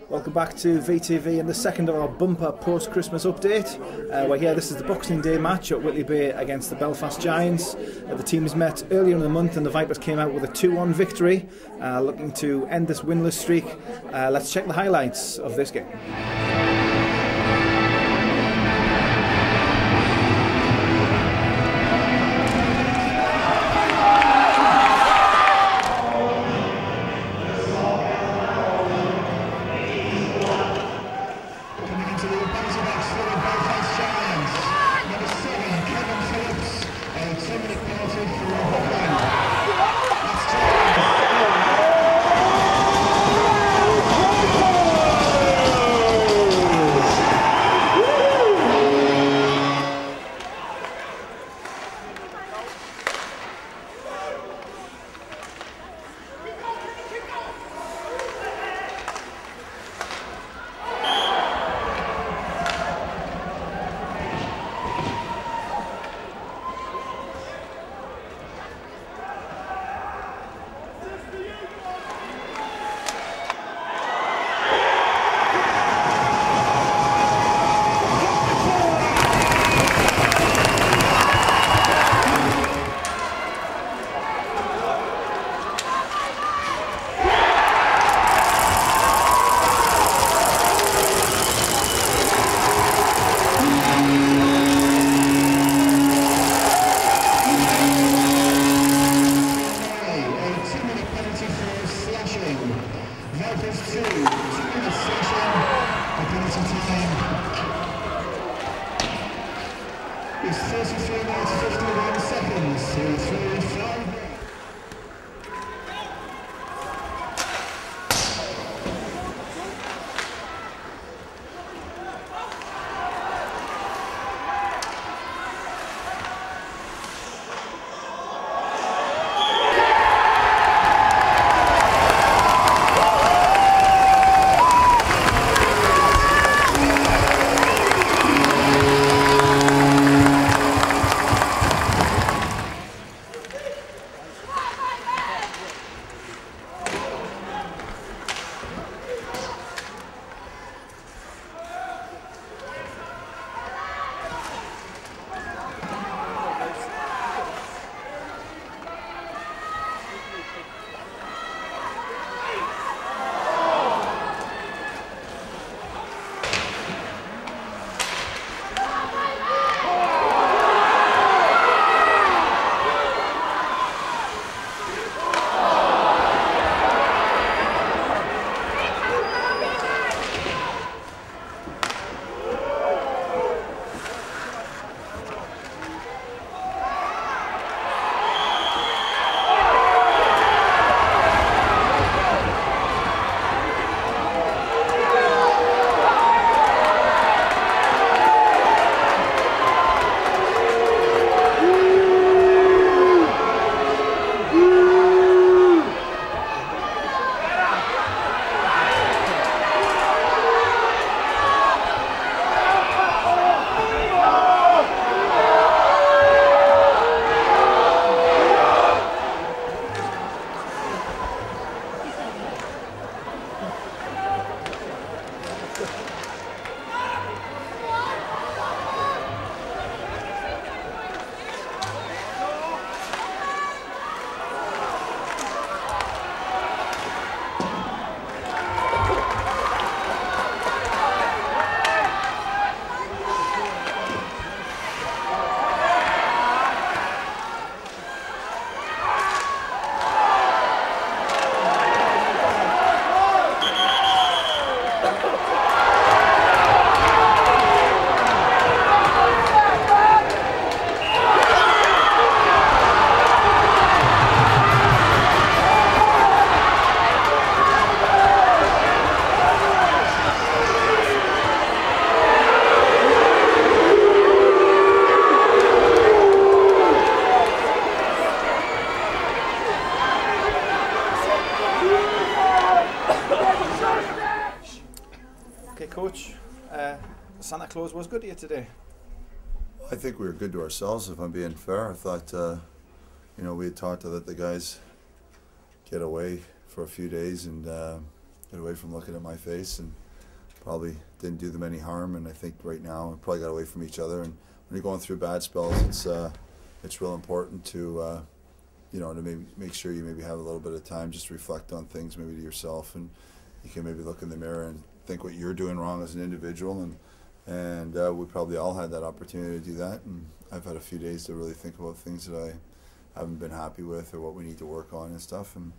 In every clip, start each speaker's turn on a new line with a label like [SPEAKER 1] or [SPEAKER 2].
[SPEAKER 1] Welcome back to VTV and the second of our bumper post-Christmas update. We're here, this is the Boxing Day match at Whitley Bay against the Belfast Giants. The teams met earlier in the month and the Vipers came out with a 2-1 victory, looking to end this winless streak. Let's check the highlights of this game.
[SPEAKER 2] It's 33 minutes 51 seconds. 3-5.
[SPEAKER 1] Okay, Coach, Santa Claus was good to you today.
[SPEAKER 3] I think we were good to ourselves, if I'm being fair. I thought, we had talked to let the guys get away for a few days and get away from looking at my face, and probably didn't do them any harm. And I think right now we probably got away from each other. And when you're going through bad spells, it's real important to you know, to maybe make sure you maybe have a little bit of time just to reflect on things maybe to yourself, and you can maybe look in the mirror and think what you're doing wrong as an individual. And we probably all had that opportunity to do that. And I've had a few days to really think about things that I haven't been happy with or what we need to work on and stuff. And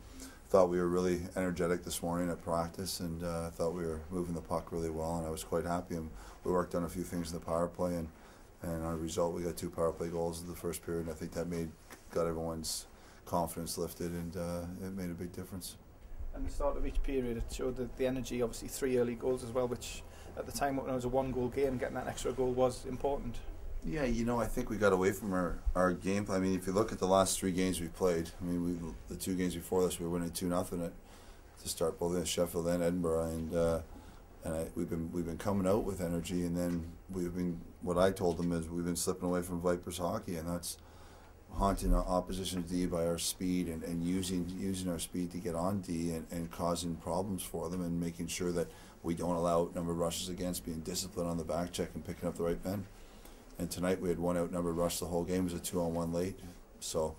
[SPEAKER 3] thought we were really energetic this morning at practice, and thought we were moving the puck really well, and I was quite happy. And we worked on a few things in the power play, and our result, we got 2 power play goals in the first period, and I think that got everyone's confidence lifted, and it made a big difference.
[SPEAKER 1] And the start of each period, it showed that the energy, obviously 3 early goals as well, which at the time when it was a 1-goal game, getting that extra goal was important.
[SPEAKER 3] Yeah, you know, I think we got away from our game plan. I mean, if you look at the last 3 games we played, I mean, the 2 games before this, we were winning 2-0 to start both in Sheffield and Edinburgh, and we've been coming out with energy, and then what I told them is we've been slipping away from Vipers hockey, and that's haunting our opposition D by our speed and using our speed to get on D and causing problems for them, and making sure that we don't allow outnumbered rushes against, being disciplined on the back check and picking up the right men. And tonight we had 1 outnumbered rush the whole game. It was a 2-on-1 late, so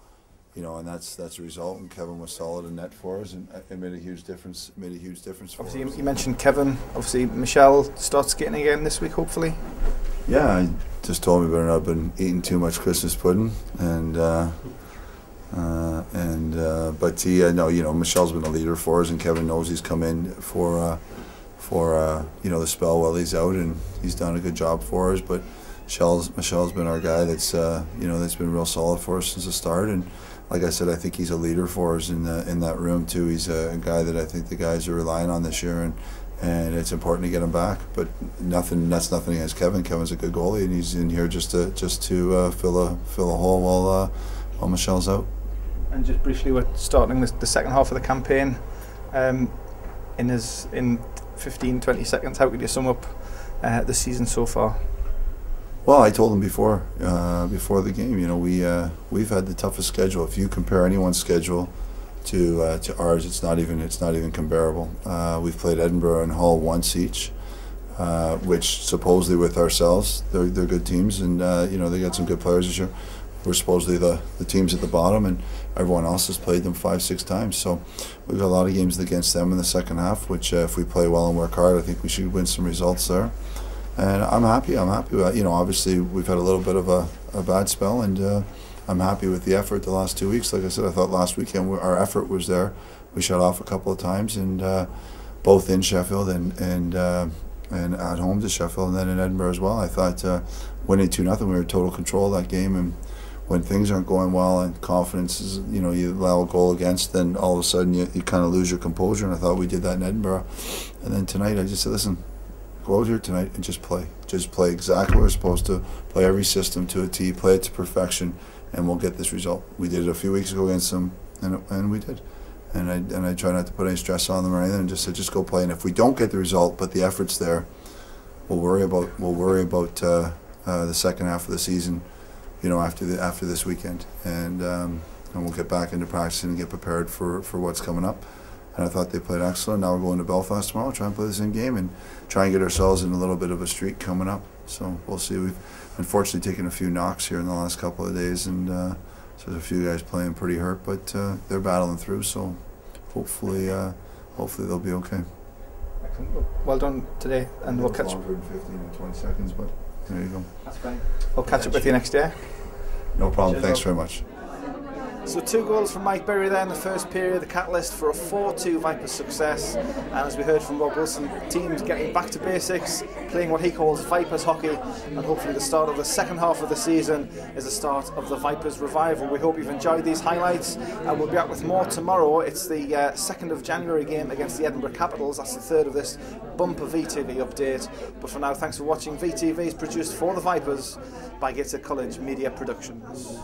[SPEAKER 3] you know, and that's a result. And Kevin was solid in net for us, and it made a huge difference. For
[SPEAKER 1] obviously,
[SPEAKER 3] us.
[SPEAKER 1] you mentioned Kevin. Obviously, Michelle starts skating again this week, hopefully.
[SPEAKER 3] Yeah, I just told me better not been eating too much Christmas pudding, but no, you know, Michelle's been a leader for us, and Kevin knows he's come in for you know, the spell while he's out, and he's done a good job for us. But Michelle's been our guy that's you know, that's been real solid for us since the start, and like I said, I think he's a leader for us in that room too. He's a guy that I think the guys are relying on this year, and it's important to get him back. But that's nothing against Kevin. Kevin's a good goalie, and he's in here just to fill a hole while Michelle's out.
[SPEAKER 1] And just briefly, we're starting the second half of the campaign. In 15-20 seconds, how could you sum up the season so far?
[SPEAKER 3] Well, I told them before the game, you know, we've had the toughest schedule. If you compare anyone's schedule to ours, it's not even comparable. We've played Edinburgh and Hull once each, which supposedly with ourselves, they're good teams, and you know, they got some good players this year. We're supposedly the teams at the bottom, and everyone else has played them 5-6 times. So we've got a lot of games against them in the second half, which if we play well and work hard, I think we should win some results there. And I'm happy with, you know, obviously we've had a little bit of a bad spell, and I'm happy with the effort the last 2 weeks. Like I said, I thought last weekend our effort was there. We shut off a couple of times, and both in Sheffield and at home to Sheffield, and then in Edinburgh as well. I thought winning 2-0, we were in total control of that game, and when things aren't going well and confidence is, you know, you allow a goal against, then all of a sudden you kind of lose your composure, and I thought we did that in Edinburgh. And then tonight I just said, listen, go out here tonight and just play exactly what we're supposed to, play every system to a T, play it to perfection, and we'll get this result. We did it a few weeks ago against them, and we did. And I try not to put any stress on them or anything, and just said, just go play. And if we don't get the result, but the effort's there, we'll worry about the second half of the season, you know, after this weekend, and we'll get back into practicing and get prepared for what's coming up. And I thought they played excellent. Now we're going to Belfast tomorrow, try and play the same game and try and get ourselves in a little bit of a streak coming up. So we'll see. We've unfortunately taken a few knocks here in the last couple of days, and so there's a few guys playing pretty hurt, but they're battling through. So hopefully they'll be okay.
[SPEAKER 1] Well done today, and we'll catch.
[SPEAKER 3] Longer than 15 and 20 seconds, but there you go.
[SPEAKER 1] That's fine. We'll catch up with you next year.
[SPEAKER 3] No problem. Thanks very much.
[SPEAKER 1] So 2 goals from Mike Berry there in the first period, the catalyst for a 4-2 Vipers success. And as we heard from Rob Wilson, teams getting back to basics, playing what he calls Vipers hockey, and hopefully the start of the second half of the season is the start of the Vipers revival. We hope you've enjoyed these highlights, and we'll be out with more tomorrow. It's the 2nd of January game against the Edinburgh Capitals. That's the 3rd of this bumper VTV update. But for now, thanks for watching. VTV is produced for the Vipers by Gator College Media Productions.